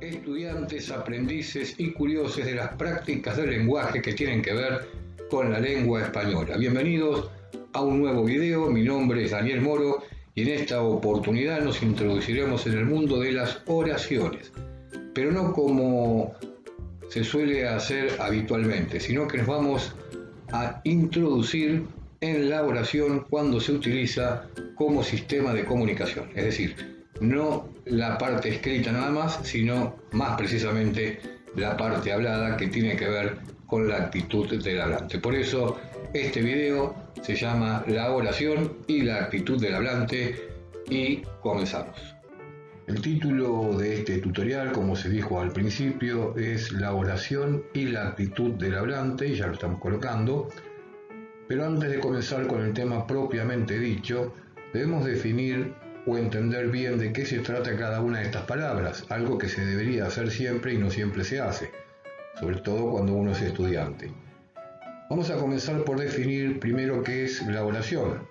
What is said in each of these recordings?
estudiantes, aprendices y curiosos de las prácticas del lenguaje que tienen que ver con la lengua española. Bienvenidos a un nuevo video. Mi nombre es Daniel Moro y en esta oportunidad nos introduciremos en el mundo de las oraciones, pero no como se suele hacer habitualmente, sino que nos vamos a introducir en la oración cuando se utiliza como sistema de comunicación, es decir, no la parte escrita nada más, sino más precisamente la parte hablada que tiene que ver con la actitud del hablante. Por eso este video se llama La oración y la actitud del hablante y comenzamos. El título de este tutorial, como se dijo al principio, es La oración y la actitud del hablante, y ya lo estamos colocando. Pero antes de comenzar con el tema propiamente dicho, debemos definir o entender bien de qué se trata cada una de estas palabras, algo que se debería hacer siempre y no siempre se hace, sobre todo cuando uno es estudiante. Vamos a comenzar por definir primero qué es la oración.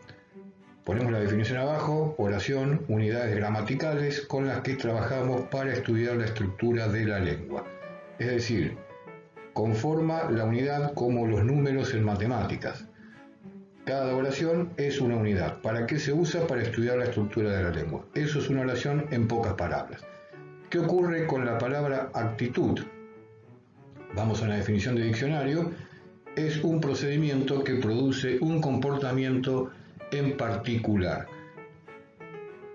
Ponemos la definición abajo: oración, unidades gramaticales con las que trabajamos para estudiar la estructura de la lengua. Es decir, conforma la unidad como los números en matemáticas. Cada oración es una unidad. ¿Para qué se usa? Para estudiar la estructura de la lengua. Eso es una oración en pocas palabras. ¿Qué ocurre con la palabra actitud? Vamos a la definición de diccionario. Es un procedimiento que produce un comportamiento en particular.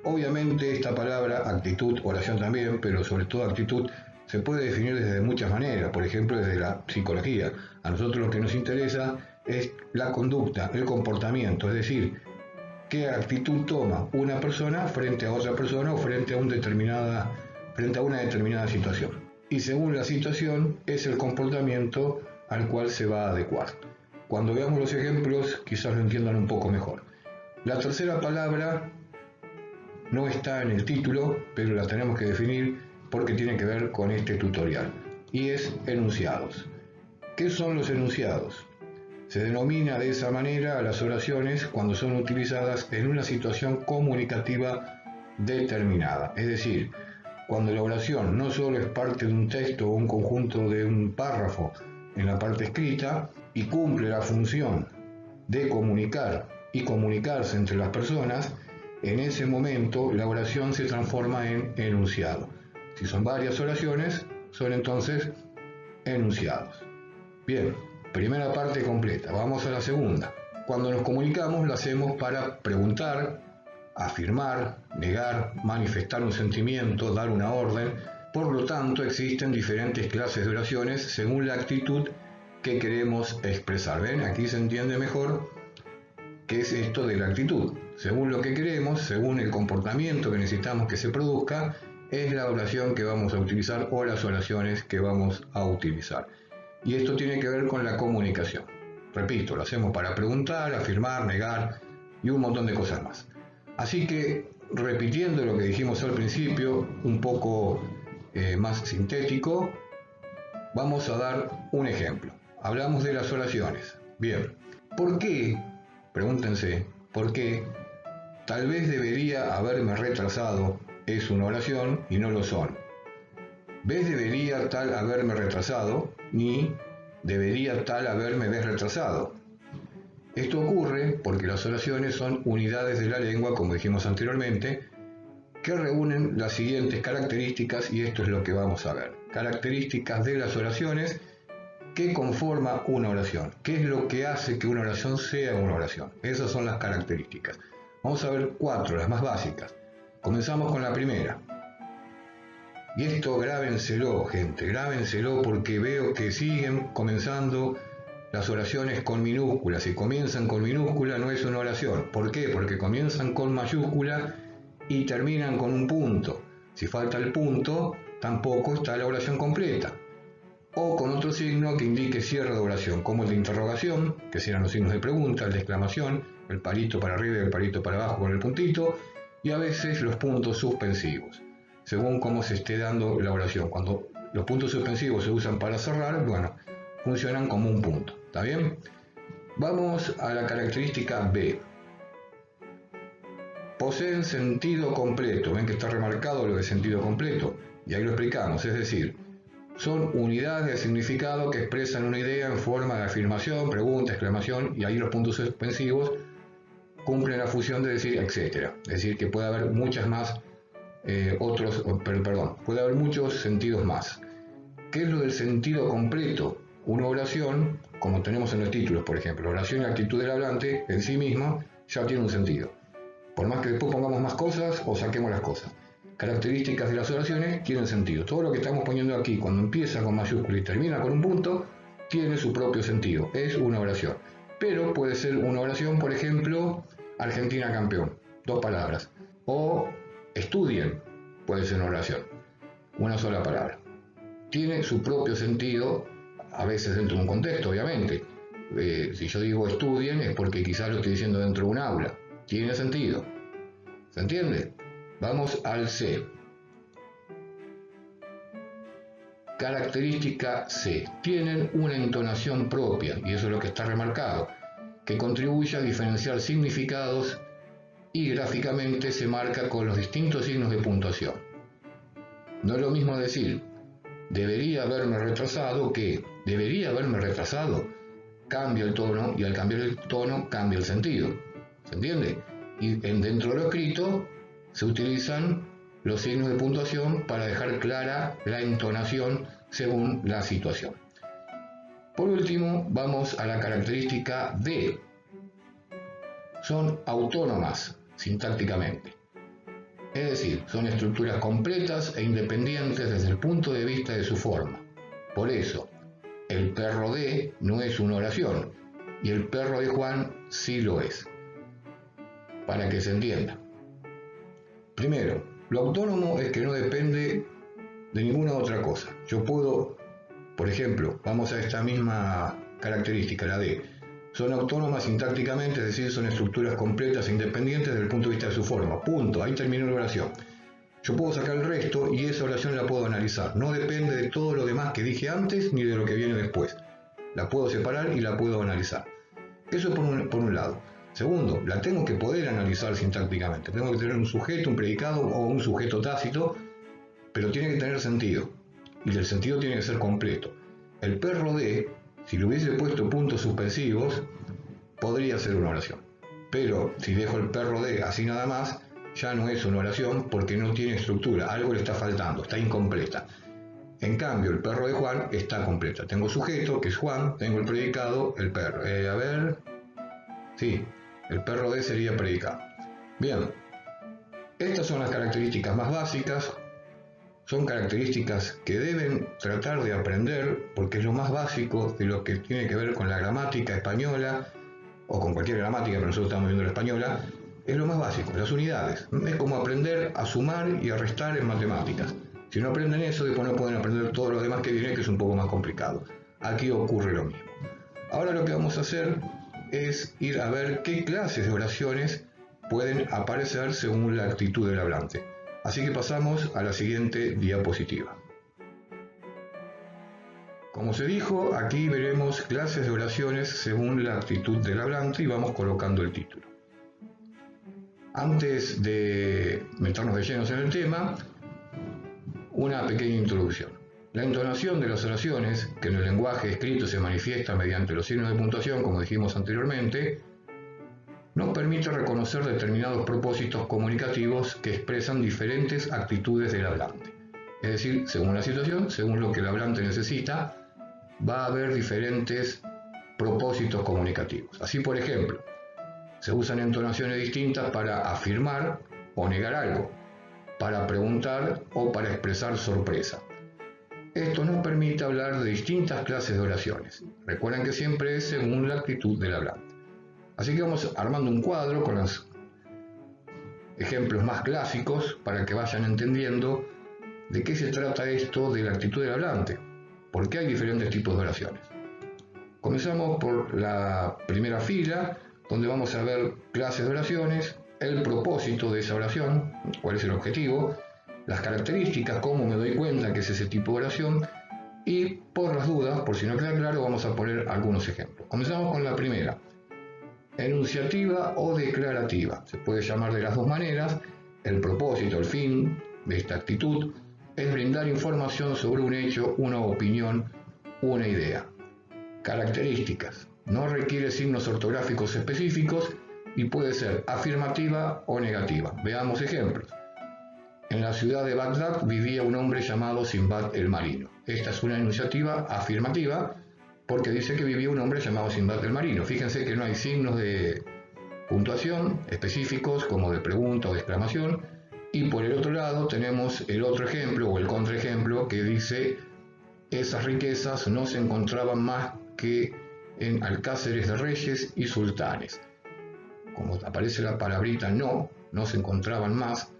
Obviamente esta palabra actitud, oración también, pero sobre todo actitud, se puede definir desde muchas maneras, por ejemplo desde la psicología. A nosotros lo que nos interesa es la conducta, el comportamiento, es decir, qué actitud toma una persona frente a otra persona o frente a una determinada situación. Y según la situación es el comportamiento al cual se va a adecuar. Cuando veamos los ejemplos quizás lo entiendan un poco mejor. La tercera palabra no está en el título, pero la tenemos que definir porque tiene que ver con este tutorial, y es enunciados. ¿Qué son los enunciados? Se denomina de esa manera a las oraciones cuando son utilizadas en una situación comunicativa determinada, es decir, cuando la oración no solo es parte de un texto o un conjunto de un párrafo en la parte escrita y cumple la función de comunicar y comunicarse entre las personas, en ese momento la oración se transforma en enunciado. Si son varias oraciones, son entonces enunciados. Bien, primera parte completa. Vamos a la segunda. Cuando nos comunicamos lo hacemos para preguntar, afirmar, negar, manifestar un sentimiento, dar una orden. Por lo tanto, existen diferentes clases de oraciones según la actitud que queremos expresar. ¿Ven? Aquí se entiende mejor qué es esto de la actitud. Según lo que queremos, según el comportamiento que necesitamos que se produzca, es la oración que vamos a utilizar o las oraciones que vamos a utilizar. Y esto tiene que ver con la comunicación. Repito, lo hacemos para preguntar, afirmar, negar y un montón de cosas más. Así que, repitiendo lo que dijimos al principio, un poco más sintético, vamos a dar un ejemplo. Hablamos de las oraciones. Bien, ¿por qué? Pregúntense, ¿por qué? Tal vez debería haberme retrasado es una oración y no lo son. ¿Ves? Debería tal haberme retrasado, ni debería tal haberme retrasado. Esto ocurre porque las oraciones son unidades de la lengua, como dijimos anteriormente, que reúnen las siguientes características, y esto es lo que vamos a ver. Características de las oraciones que conforman una oración. ¿Qué es lo que hace que una oración sea una oración? Esas son las características. Vamos a ver 4, las más básicas. Comenzamos con la primera. Y esto grábenselo, gente, grábenselo, porque veo que siguen comenzando las oraciones con minúsculas. Si comienzan con minúscula no es una oración. ¿Por qué? Porque comienzan con mayúscula y terminan con un punto. Si falta el punto, tampoco está la oración completa. O con otro signo que indique cierre de oración, como el de interrogación, que serán los signos de pregunta, el de exclamación, el palito para arriba y el palito para abajo con el puntito, y a veces los puntos suspensivos, según cómo se esté dando la oración. Cuando los puntos suspensivos se usan para cerrar, bueno, funcionan como un punto. ¿Está bien? Vamos a la característica B. Poseen sentido completo. ¿Ven que está remarcado lo de sentido completo? Y ahí lo explicamos, es decir, son unidades de significado que expresan una idea en forma de afirmación, pregunta, exclamación, y ahí los puntos suspensivos cumplen la función de decir etcétera. Es decir, que puede haber muchas más, puede haber muchos sentidos más. ¿Qué es lo del sentido completo? Una oración, como tenemos en los títulos, por ejemplo, oración y actitud del hablante, en sí misma ya tiene un sentido. Por más que después pongamos más cosas o saquemos las cosas. Características de las oraciones tienen sentido. Todo lo que estamos poniendo aquí, cuando empieza con mayúscula y termina con un punto, tiene su propio sentido. Es una oración. Pero puede ser una oración, por ejemplo, Argentina campeón. 2 palabras. O estudien, puede ser una oración. Una sola palabra. Tiene su propio sentido, a veces dentro de un contexto, obviamente. Si yo digo estudien, es porque quizás lo estoy diciendo dentro de un aula. Tiene sentido. ¿Se entiende? Vamos al C. Característica C. Tienen una entonación propia, y eso es lo que está remarcado, que contribuye a diferenciar significados y gráficamente se marca con los distintos signos de puntuación. No es lo mismo decir debería haberme retrasado que debería haberme retrasado. Cambia el tono y al cambiar el tono cambia el sentido. ¿Se entiende? Y dentro de lo escrito se utilizan los signos de puntuación para dejar clara la entonación según la situación. Por último, vamos a la característica D. Son autónomas sintácticamente. Es decir, son estructuras completas e independientes desde el punto de vista de su forma. Por eso, el perro de no es una oración y el perro de Juan sí lo es. Para que se entienda. Primero, lo autónomo es que no depende de ninguna otra cosa. Yo puedo, por ejemplo, vamos a esta misma característica, la de, son autónomas sintácticamente, es decir, son estructuras completas e independientes desde el punto de vista de su forma. Punto, ahí terminó la oración. Yo puedo sacar el resto y esa oración la puedo analizar. No depende de todo lo demás que dije antes ni de lo que viene después. La puedo separar y la puedo analizar. Eso por un lado. Segundo, la tengo que poder analizar sintácticamente. Tengo que tener un sujeto, un predicado o un sujeto tácito, pero tiene que tener sentido. Y el sentido tiene que ser completo. El perro de, si le hubiese puesto puntos suspensivos, podría ser una oración. Pero si dejo el perro de así nada más, ya no es una oración porque no tiene estructura. Algo le está faltando, está incompleta. En cambio, el perro de Juan está completa. Tengo sujeto, que es Juan, tengo el predicado, el perro. Sí, el perro de sería predicado. Bien, estas son las características más básicas. Son características que deben tratar de aprender porque es lo más básico de lo que tiene que ver con la gramática española o con cualquier gramática, pero nosotros estamos viendo la española. Es lo más básico, las unidades. Es como aprender a sumar y a restar en matemáticas. Si no aprenden eso, después no pueden aprender todo lo demás que viene, que es un poco más complicado. Aquí ocurre lo mismo. Ahora lo que vamos a hacer es ir a ver qué clases de oraciones pueden aparecer según la actitud del hablante. Así que pasamos a la siguiente diapositiva. Como se dijo, aquí veremos clases de oraciones según la actitud del hablante y vamos colocando el título. Antes de meternos de llenos en el tema, una pequeña introducción. La entonación de las oraciones, que en el lenguaje escrito se manifiesta mediante los signos de puntuación, como dijimos anteriormente, nos permite reconocer determinados propósitos comunicativos que expresan diferentes actitudes del hablante. Es decir, según la situación, según lo que el hablante necesita, va a haber diferentes propósitos comunicativos. Así, por ejemplo, se usan entonaciones distintas para afirmar o negar algo, para preguntar o para expresar sorpresa. Esto nos permite hablar de distintas clases de oraciones. Recuerden que siempre es según la actitud del hablante. Así que vamos armando un cuadro con los ejemplos más clásicos para que vayan entendiendo de qué se trata esto de la actitud del hablante. ¿Por qué hay diferentes tipos de oraciones? Comenzamos por la primera fila, donde vamos a ver clases de oraciones, el propósito de esa oración, cuál es el objetivo, las características, cómo me doy cuenta que es ese tipo de oración, y por las dudas, por si no queda claro, vamos a poner algunos ejemplos. Comenzamos con la primera, enunciativa o declarativa. Se puede llamar de las dos maneras, el propósito, el fin de esta actitud, es brindar información sobre un hecho, una opinión, una idea. Características. No requiere signos ortográficos específicos y puede ser afirmativa o negativa. Veamos ejemplos. En la ciudad de Bagdad vivía un hombre llamado Sinbad el Marino. Esta es una enunciativa afirmativa porque dice que vivía un hombre llamado Sinbad el Marino. Fíjense que no hay signos de puntuación específicos como de pregunta o de exclamación. Y por el otro lado tenemos el otro ejemplo o el contraejemplo que dice: esas riquezas no se encontraban más que en alcázares de reyes y sultanes. Como aparece la palabrita no se encontraban más,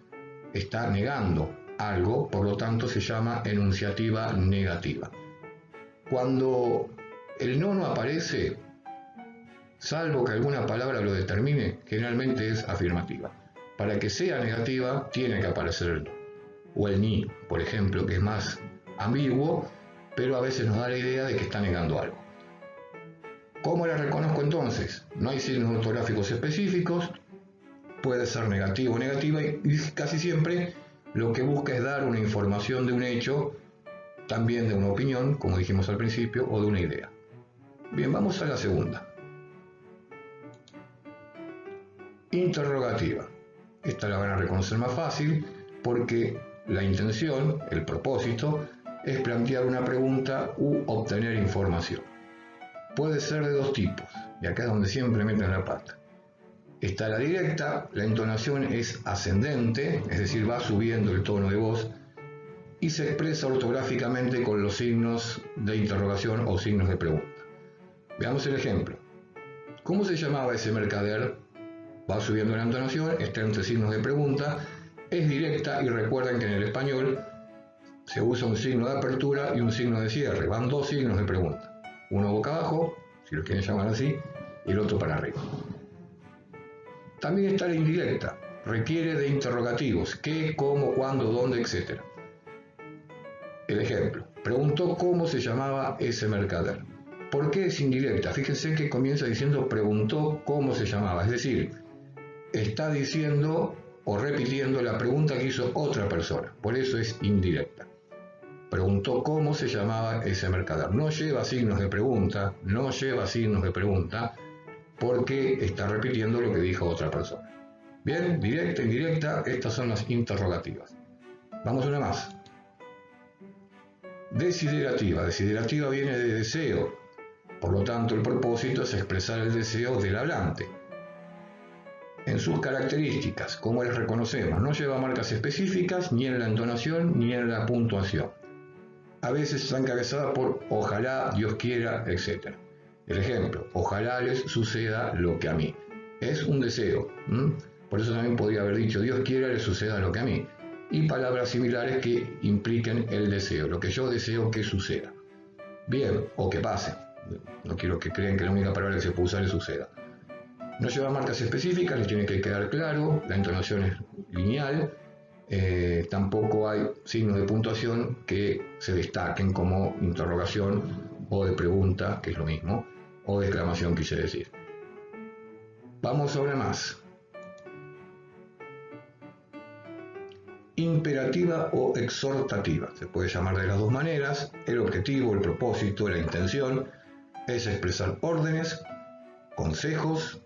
está negando algo, por lo tanto se llama enunciativa negativa. Cuando el no aparece, salvo que alguna palabra lo determine, generalmente es afirmativa. Para que sea negativa, tiene que aparecer el no. O el ni, por ejemplo, que es más ambiguo, pero a veces nos da la idea de que está negando algo. ¿Cómo la reconozco entonces? No hay signos ortográficos específicos, puede ser negativo o negativa, y casi siempre lo que busca es dar una información de un hecho, también de una opinión, como dijimos al principio, o de una idea. Bien, vamos a la segunda. Interrogativa. Esta la van a reconocer más fácil porque la intención, el propósito, es plantear una pregunta u obtener información. Puede ser de dos tipos, y acá es donde siempre meten la pata. Está la directa, la entonación es ascendente, es decir, va subiendo el tono de voz, y se expresa ortográficamente con los signos de interrogación o signos de pregunta. Veamos el ejemplo. ¿Cómo se llamaba ese mercader? Va subiendo la entonación, está entre signos de pregunta, es directa y recuerden que en el español se usa un signo de apertura y un signo de cierre. Van dos signos de pregunta. Uno boca abajo, si lo quieren llamar así, y el otro para arriba. También está la indirecta. Requiere de interrogativos. ¿Qué, cómo, cuándo, dónde, etc. El ejemplo. Preguntó cómo se llamaba ese mercader. ¿Por qué es indirecta? Fíjense que comienza diciendo preguntó cómo se llamaba. Es decir, está diciendo o repitiendo la pregunta que hizo otra persona. Por eso es indirecta. Preguntó cómo se llamaba ese mercader. No lleva signos de pregunta, porque está repitiendo lo que dijo otra persona. Bien, directa, indirecta, estas son las interrogativas. Vamos a una más. Desiderativa. Desiderativa viene de deseo. Por lo tanto, el propósito es expresar el deseo del hablante. En sus características, como las reconocemos, no lleva marcas específicas ni en la entonación ni en la puntuación. A veces está encabezada por ojalá, Dios quiera, etc. El ejemplo, ojalá les suceda lo que a mí. Es un deseo. Por eso también podría haber dicho Dios quiera les suceda lo que a mí. Y palabras similares que impliquen el deseo, lo que yo deseo que suceda. Bien, o que pase. No quiero que crean que la única palabra que se puede usar es suceda. No lleva marcas específicas, les tiene que quedar claro, la entonación es lineal, tampoco hay signos de puntuación que se destaquen como interrogación o de pregunta, que es lo mismo, o de exclamación, quise decir. Vamos a una más. Imperativa o exhortativa, se puede llamar de las dos maneras. El objetivo, el propósito, la intención es expresar órdenes, consejos,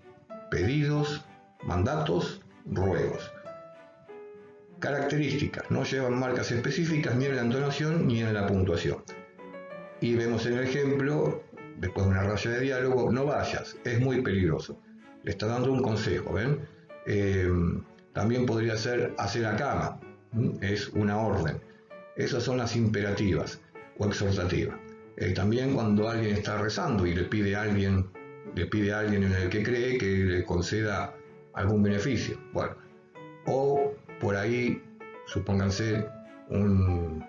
pedidos, mandatos, ruegos. Características, no llevan marcas específicas ni en la entonación ni en la puntuación. Y vemos en el ejemplo, después de una raya de diálogo, no vayas, es muy peligroso. Le está dando un consejo, ¿ven? También podría ser hacer la cama, es una orden. Esas son las imperativas o exhortativas. También cuando alguien está rezando y le pide a alguien en el que cree que le conceda algún beneficio. Bueno, o por ahí, supónganse, un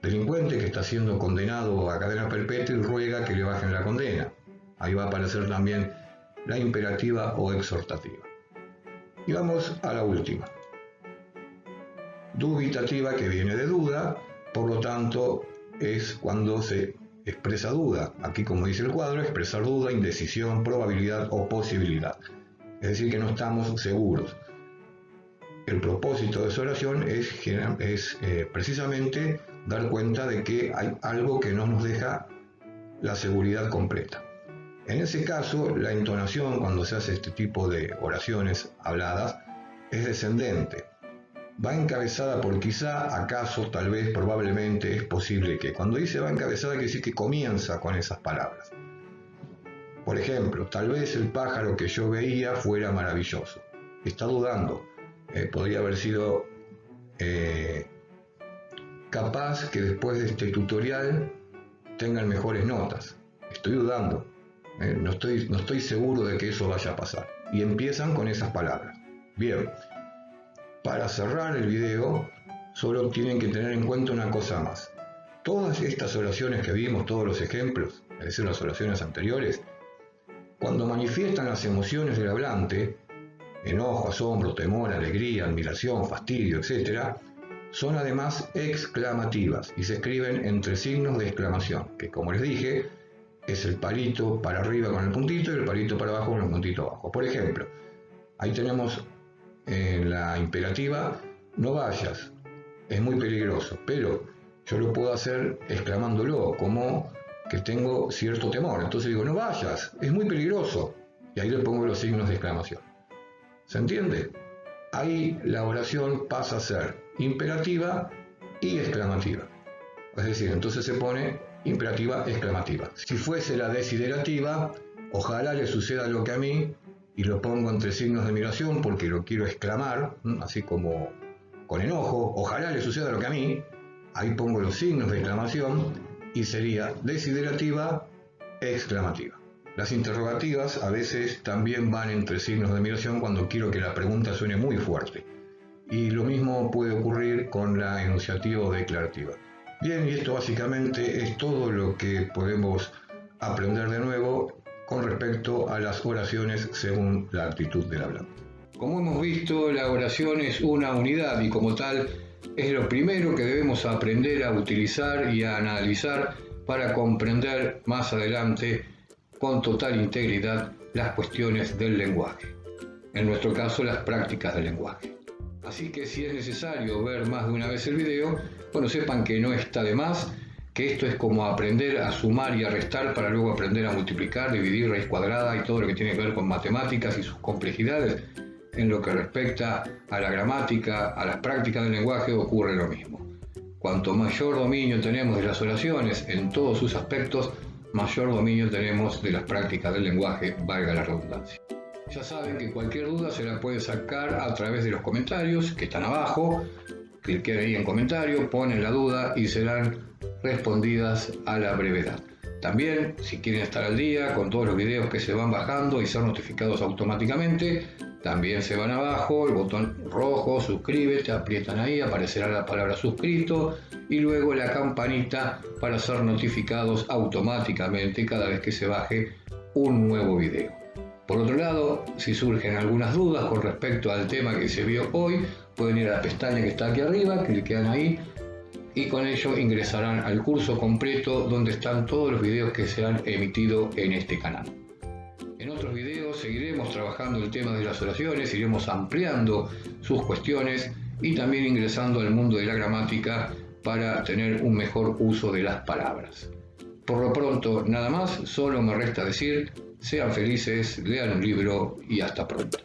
delincuente que está siendo condenado a cadena perpetua y ruega que le bajen la condena. Ahí va a aparecer también la imperativa o exhortativa. Y vamos a la última. Dubitativa, que viene de duda, por lo tanto es cuando se expresa duda. Aquí, como dice el cuadro, expresar duda, indecisión, probabilidad o posibilidad. Es decir, que no estamos seguros. el propósito de esa oración es precisamente dar cuenta de que hay algo que no nos deja la seguridad completa. En ese caso, la entonación cuando se hace este tipo de oraciones habladas es descendente. Va encabezada por quizá, acaso, tal vez, probablemente, es posible que. Cuando dice va encabezada quiere decir que comienza con esas palabras. Por ejemplo, tal vez el pájaro que yo veía fuera maravilloso. Está dudando. Podría haber sido capaz que después de este tutorial tengan mejores notas. Estoy dudando. No estoy seguro de que eso vaya a pasar. Y empiezan con esas palabras. Bien. Para cerrar el video, solo tienen que tener en cuenta una cosa más. Todas estas oraciones que vimos, todos los ejemplos, es decir, las oraciones anteriores, cuando manifiestan las emociones del hablante, enojo, asombro, temor, alegría, admiración, fastidio, etc., son además exclamativas y se escriben entre signos de exclamación, que como les dije, es el palito para arriba con el puntito y el palito para abajo con el puntito abajo. Por ejemplo, ahí tenemos en la imperativa, no vayas, es muy peligroso, pero yo lo puedo hacer exclamándolo, como que tengo cierto temor. Entonces digo, no vayas, es muy peligroso, y ahí le pongo los signos de exclamación. ¿Se entiende? Ahí la oración pasa a ser imperativa y exclamativa. Es decir, entonces se pone imperativa exclamativa. Si fuese la desiderativa, ojalá le suceda lo que a mí, y lo pongo entre signos de admiración porque lo quiero exclamar, así como con enojo, ojalá le suceda lo que a mí, ahí pongo los signos de exclamación y sería desiderativa, exclamativa. Las interrogativas a veces también van entre signos de admiración cuando quiero que la pregunta suene muy fuerte. Y lo mismo puede ocurrir con la enunciativa o declarativa. Bien, y esto básicamente es todo lo que podemos aprender de nuevo con respecto a las oraciones según la actitud del hablante. Como hemos visto, la oración es una unidad y como tal es lo primero que debemos aprender a utilizar y a analizar para comprender más adelante con total integridad las cuestiones del lenguaje. En nuestro caso, las prácticas del lenguaje. Así que si es necesario ver más de una vez el video, bueno, sepan que no está de más, que esto es como aprender a sumar y a restar para luego aprender a multiplicar, dividir, raíz cuadrada y todo lo que tiene que ver con matemáticas y sus complejidades. En lo que respecta a la gramática, a las prácticas del lenguaje, ocurre lo mismo. Cuanto mayor dominio tenemos de las oraciones en todos sus aspectos, mayor dominio tenemos de las prácticas del lenguaje, valga la redundancia. Ya saben que cualquier duda se la pueden sacar a través de los comentarios que están abajo. Cliquen ahí en comentario, ponen la duda y serán respondidas a la brevedad. También, si quieren estar al día con todos los videos que se van bajando y ser notificados automáticamente, también se van abajo, el botón rojo, suscríbete, aprietan ahí, aparecerá la palabra suscrito y luego la campanita para ser notificados automáticamente cada vez que se baje un nuevo video. Por otro lado, si surgen algunas dudas con respecto al tema que se vio hoy, pueden ir a la pestaña que está aquí arriba, cliquean ahí y con ello ingresarán al curso completo donde están todos los videos que se han emitido en este canal. En otros videos seguiremos trabajando el tema de las oraciones, iremos ampliando sus cuestiones y también ingresando al mundo de la gramática para tener un mejor uso de las palabras. Por lo pronto, nada más, solo me resta decir, sean felices, lean un libro y hasta pronto.